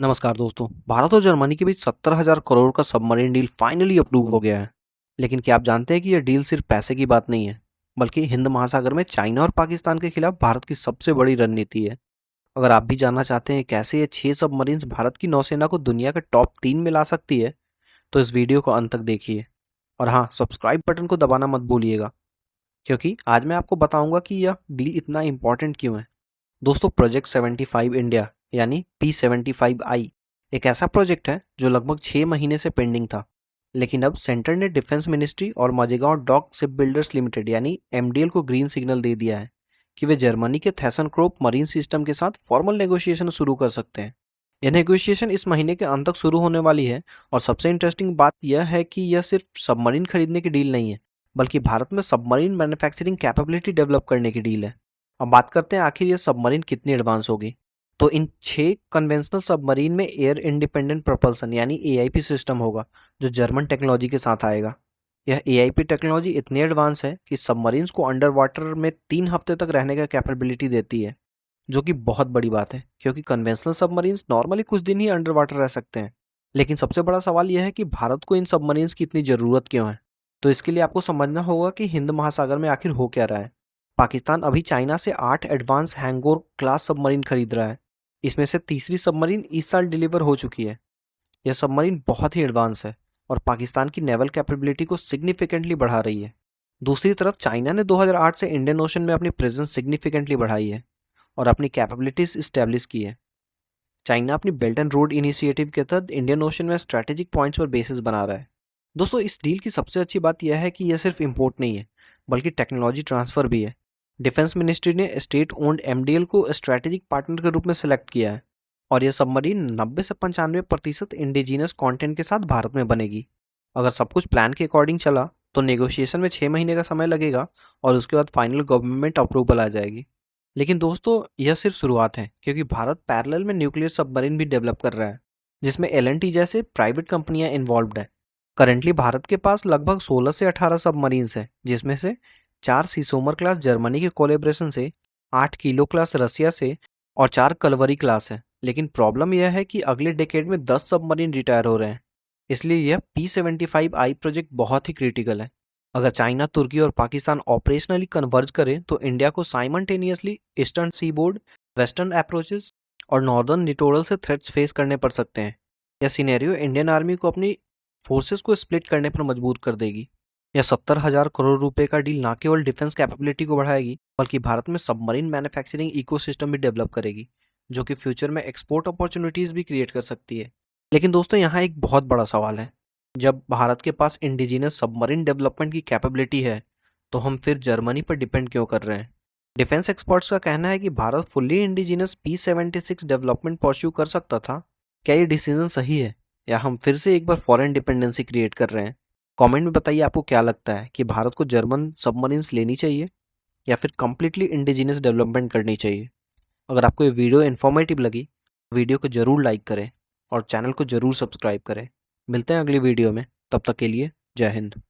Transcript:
नमस्कार दोस्तों। भारत और जर्मनी के बीच 70,000 करोड़ का सबमरीन डील फाइनली अप्रूव हो गया है। लेकिन क्या आप जानते हैं कि यह डील सिर्फ पैसे की बात नहीं है, बल्कि हिंद महासागर में चाइना और पाकिस्तान के खिलाफ भारत की सबसे बड़ी रणनीति है। अगर आप भी जानना चाहते हैं कैसे ये 6 सबमरीन्स भारत की नौसेना को दुनिया के टॉप 3 में ला सकती है, तो इस वीडियो को अंत तक देखिए। और हाँ, सब्सक्राइब बटन को दबाना मत भूलिएगा, क्योंकि आज मैं आपको बताऊंगा कि यह डील इतना इंपॉर्टेंट क्यों है। दोस्तों, प्रोजेक्ट 75 इंडिया यानी P75I एक ऐसा प्रोजेक्ट है जो लगभग 6 महीने से पेंडिंग था। लेकिन अब सेंटर ने डिफेंस मिनिस्ट्री और माजेगांव डॉक शिप बिल्डर्स लिमिटेड यानी MDL को ग्रीन सिग्नल दे दिया है कि वे जर्मनी के थेसनक्रोप मरीन सिस्टम के साथ फॉर्मल नेगोशिएशन शुरू कर सकते हैं। यह नेगोशिएशन इस महीने के अंत तक शुरू होने वाली है। और सबसे इंटरेस्टिंग बात यह है कि यह सिर्फ सबमरीन खरीदने की डील नहीं है, बल्कि भारत में सबमरीन मैन्युफैक्चरिंग कैपेबिलिटी डेवलप करने की डील है। अब बात करते हैं आखिर ये सबमरीन कितनी एडवांस होगी। तो इन 6 कन्वेंशनल सबमरीन में एयर इंडिपेंडेंट प्रोपल्सन यानी AIP सिस्टम होगा, जो जर्मन टेक्नोलॉजी के साथ आएगा। यह AIP टेक्नोलॉजी इतनी एडवांस है कि सबमरीन्स को अंडर वाटर में 3 हफ्ते तक रहने का कैपेबिलिटी देती है, जो कि बहुत बड़ी बात है, क्योंकि कन्वेंशनल सबमरीन्स नॉर्मली कुछ दिन ही अंडर वाटर रह सकते हैं। लेकिन सबसे बड़ा सवाल यह है कि भारत को इन सबमरीन्स की इतनी ज़रूरत क्यों है। तो इसके लिए आपको समझना होगा कि हिंद महासागर में आखिर हो क्या रहा है। पाकिस्तान अभी चाइना से 8 एडवांस हैंगोर क्लास सबमरीन खरीद रहा है। इसमें से तीसरी सबमरीन इस साल डिलीवर हो चुकी है। यह सबमरीन बहुत ही एडवांस है और पाकिस्तान की नेवल कैपेबिलिटी को सिग्निफिकेंटली बढ़ा रही है। दूसरी तरफ चाइना ने 2008 से इंडियन ओशन में अपनी प्रेजेंस सिग्निफिकेंटली बढ़ाई है और अपनी कैपेबिलिटीज इस्टेब्लिश की है। चाइना अपनी बेल्ट एंड रोड इनिशिएटिव के तहत इंडियन ओशन में स्ट्रैटेजिक पॉइंट्स पर बेसिस बना रहा है। दोस्तों, इस डील की सबसे अच्छी बात यह है कि यह सिर्फ इंपोर्ट नहीं है, बल्कि टेक्नोलॉजी ट्रांसफर भी है। डिफेंस मिनिस्ट्री ने स्टेट ओन्ड MDL को स्ट्रैटेजिक पार्टनर के रूप में सेलेक्ट किया है और यह सबमरीन 90 से 95% इंडिजिनस कंटेंट के साथ भारत में बनेगी। अगर सब कुछ प्लान के अकॉर्डिंग चला तो नेगोशिएशन में 6 महीने का समय लगेगा और उसके बाद फाइनल गवर्नमेंट अप्रूवल आ जाएगी। लेकिन दोस्तों, यह सिर्फ शुरुआत है, क्योंकि भारत पैरेलल में न्यूक्लियर सबमरीन भी डेवलप कर रहा है, जिसमें L&T जैसे प्राइवेट कंपनियां इन्वॉल्व्ड है। करंटली भारत के पास लगभग 16 से 18 सबमरीन्स हैं, जिसमें से 4 सीसोमर क्लास जर्मनी के कोलेब्रेशन से, 8 किलो क्लास रसिया से और 4 कलवरी क्लास है। लेकिन प्रॉब्लम यह है कि अगले डेकेड में 10 सबमरीन रिटायर हो रहे हैं, इसलिए यह P75I प्रोजेक्ट बहुत ही क्रिटिकल है। अगर चाइना, तुर्की और पाकिस्तान ऑपरेशनली कन्वर्ज करें तो इंडिया को simultaneously eastern seaboard, western approaches और नॉर्दर्न लिटोरल से थ्रेट्स फेस करने पड़ सकते हैं। यह सिनेरियो इंडियन आर्मी को अपनी फोर्सेस को स्प्लिट करने पर मजबूर कर देगी। यह 70,000 करोड़ रुपए का डील न केवल डिफेंस कैपेबिलिटी को बढ़ाएगी, बल्कि भारत में सबमरीन मैन्युफैक्चरिंग इकोसिस्टम भी डेवलप करेगी, जो कि फ्यूचर में एक्सपोर्ट अपॉर्चुनिटीज भी क्रिएट कर सकती है। लेकिन दोस्तों, यहाँ एक बहुत बड़ा सवाल है। जब भारत के पास इंडिजिनस सबमरीन डेवलपमेंट की कैपेबिलिटी है, तो हम फिर जर्मनी पर डिपेंड क्यों कर रहे हैं। डिफेंस एक्सपर्ट्स का कहना है कि Bharat fully indigenous P76 development pursue कर सकता था। क्या ये डिसीजन सही है, या हम फिर से एक बार फॉरेन डिपेंडेंसी क्रिएट कर रहे हैं? कमेंट में बताइए आपको क्या लगता है कि भारत को जर्मन सबमरीन्स लेनी चाहिए या फिर कंप्लीटली इंडिजिनस डेवलपमेंट करनी चाहिए। अगर आपको ये वीडियो इन्फॉर्मेटिव लगी, वीडियो को जरूर लाइक करें और चैनल को जरूर सब्सक्राइब करें। मिलते हैं अगली वीडियो में, तब तक के लिए जय हिंद।